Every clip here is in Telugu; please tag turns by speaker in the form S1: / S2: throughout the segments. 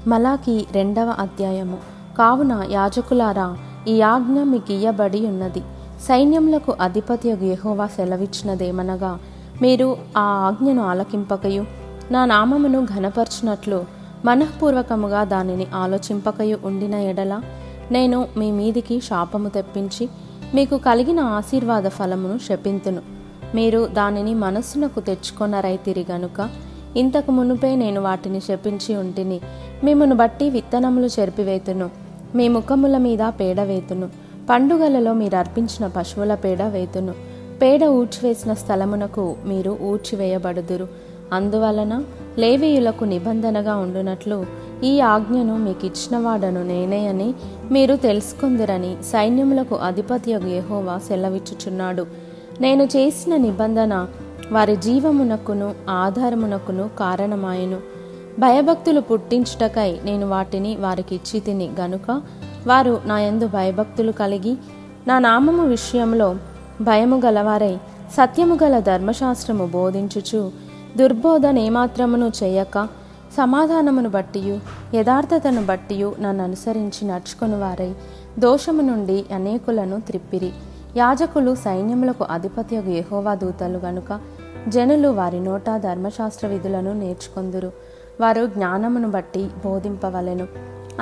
S1: మలాకి 2వ అధ్యాయము. కావున యాజకులారా, ఈ ఆజ్ఞ మీకియ్యబడి ఉన్నది. సైన్యములకు అధిపతియగు యెహోవా సెలవిచ్చినదేమనగా, మీరు ఆ ఆజ్ఞను ఆలకింపకయు నా నామమును ఘనపరచునట్లు మనఃపూర్వకముగా దానిని ఆలోచింపకయు ఉండిన ఎడల నేను మీ మీదికి శాపము తెప్పించి మీకు కలిగిన ఆశీర్వాద ఫలమును శపింతును. మీరు దానిని మనస్సునకు తెచ్చుకొనరైతిరి గనుక ఇంతకు మునుపే నేను వాటిని శపించి ఉంటిని. మిమ్మును బట్టి విత్తనములు చెరిపివేతును, మీ ముఖముల మీద పేడ వేతును, పండుగలలో మీరు అర్పించిన పశువుల పేడ వేతును. పేడ ఊడ్చివేసిన స్థలమునకు మీరు ఊడ్చివేయబడుదురు. అందువలన లేవీయులకు నిబంధనగా ఉండునట్లు ఈ ఆజ్ఞను మీకు ఇచ్చినవాడను నేనే అని మీరు తెలుసుకుందురని సైన్యములకు అధిపతియగు యెహోవా సెలవిచ్చుచున్నాడు. నేను చేసిన నిబంధన వారి జీవమునకును ఆధారమునకును కారణమాయెను. భయభక్తులు పుట్టించుటకై నేను వాటిని వారికి ఇచ్చి తిని గనుక వారు నా యందు భయభక్తులు కలిగి నా నామము విషయంలో భయము గలవారై సత్యము గల ధర్మశాస్త్రము బోధించుచు దుర్బోధనేమాత్రమును చేయక సమాధానమును బట్టియు యథార్థతను బట్టియు నన్ను అనుసరించి నడుచుకొని వారై దోషము నుండి అనేకులను త్రిప్పిరి. యాజకులు సైన్యములకు అధిపతియగు యెహోవా దూతలు గనుక జనులు వారి నోట ధర్మశాస్త్ర విధులను నేర్చుకొందురు. వారు జ్ఞానమును బట్టి బోధింపవలెను.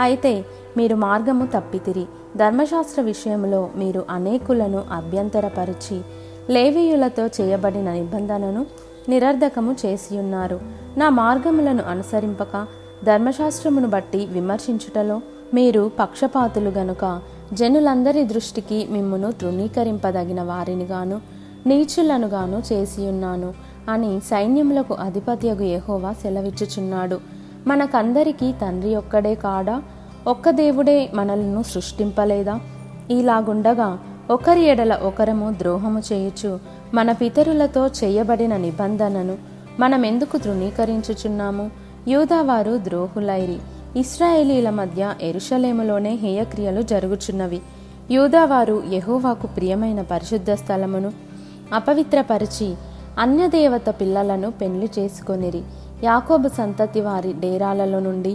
S1: అయితే మీరు మార్గము తప్పితిరి. ధర్మశాస్త్ర విషయంలో మీరు అనేకులను అభ్యంతరపరిచి లేవీయులతో చేయబడిన నిబంధనను నిరర్ధకము చేసియున్నారు. నా మార్గములను అనుసరింపక ధర్మశాస్త్రమును బట్టి విమర్శించుటలో మీరు పక్షపాతులు గనుక జనులందరి దృష్టికి మిమ్మును తృణీకరింపదగిన వారినిగాను నీచులనుగాను చేసియున్నాను అని సైన్యములకు అధిపతియగు యెహోవా సెలవిచ్చుచున్నాడు. మనకందరికీ తండ్రి ఒక్కడే కాడా? ఒక్క దేవుడే మనలను సృష్టింపలేదా? ఇలాగుండగా ఒకరి ఎడల ఒకరము ద్రోహము చేయుచు మన పితరులతో చేయబడిన నిబంధనను మనమెందుకు తృణీకరించుచున్నాము? యూదావారు ద్రోహులైరి. ఇశ్రాయేలీల మధ్య యెరూషలేములోనే హేయక్రియలు జరుగుచున్నవి. యూదావారు యెహోవాకు ప్రియమైన పరిశుద్ధ స్థలమును అపవిత్రపరిచి అన్యదేవత పిల్లలను పెండ్లి చేసుకొనిరి. యాకోబు సంతతి వారి డేరాలలో నుండి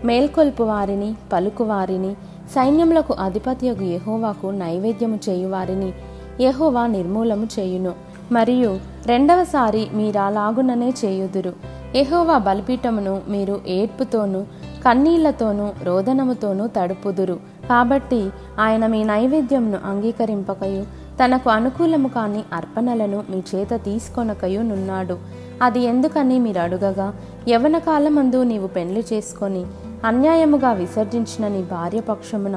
S1: మేల్కొల్పు వారిని, పలుకు వారిని, సైన్యములకు అధిపతియగు యెహోవాకు నైవేద్యము చేయువారిని యెహోవా నిర్మూలము చేయును. మరియు రెండవసారి మీరాలాగుననే చేయుదురు. యెహోవా బలిపీఠమును మీరు ఏడ్పుతోనూ కన్నీళ్లతోనూ రోదనముతోనూ తడుపుదురు. కాబట్టి ఆయన మీ నైవేద్యంను అంగీకరింపకయు తనకు అనుకూలము కాని అర్పణలను మీ చేత తీసుకొనకయు నున్నాడు. అది ఎందుకని మీరు అడుగగా, యవ్వన కాలమందు నీవు పెండ్లి చేసుకొని అన్యాయముగా విసర్జించిన నీ భార్య పక్షమున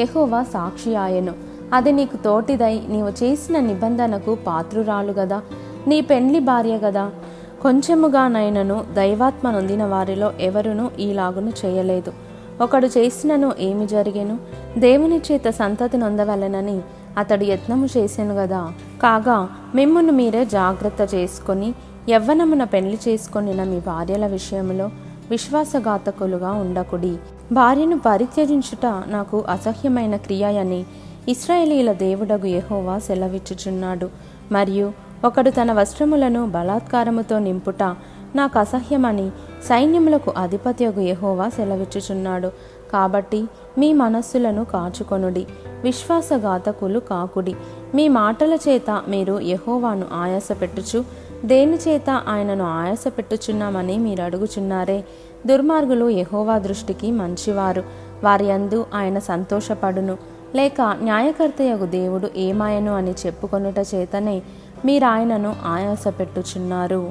S1: యెహోవా సాక్షి ఆయను. అది నీకు తోటిదై నీవు చేసిన నిబంధనకు పాత్రురాలు గదా, నీ పెండ్లి భార్య గదా. కొంచెముగానైనను దైవాత్మ నొందిన వారిలో ఎవరునూ ఈలాగును చేయలేదు. ఒకడు చేసినను ఏమి జరిగెను? దేవుని చేత సంతతి నొందవలెనని అతడు యత్నము చేసెను గదా. కాగా మిమ్మును మీరే జాగ్రత్త చేసుకొని యవ్వనమున పెండ్లి చేసుకొనిన మీ భార్యల విషయంలో విశ్వాసఘాతకులుగా ఉండకుడి. భార్యను పరిత్యజించుట నాకు అసహ్యమైన క్రియ అని ఇశ్రాయేలీల దేవుడగు యెహోవా సెలవిచ్చుచున్నాడు. మరియు ఒకడు తన వస్త్రములను బలాత్కారముతో నింపుట నాకు అసహ్యమని సైన్యములకు అధిపతియగు యెహోవా సెలవిచ్చుచున్నాడు. కాబట్టి మీ మనస్సులను కాచుకొనుడి, విశ్వాసఘాతకులు కాకుడి. మీ మాటల చేత మీరు యెహోవాను ఆయాసపెట్టుచు దేని చేత ఆయనను ఆయాసపెట్టుచున్నామని మీరు అడుగుచున్నారే. దుర్మార్గులు యెహోవా దృష్టికి మంచివారు, వారి యందు ఆయన సంతోషపడును. లేక న్యాయకర్తయగు దేవుడు ఏమాయను అని చెప్పుకొనుట చేతనే మీరాయనను ఆయాసపెట్టుచున్నారు.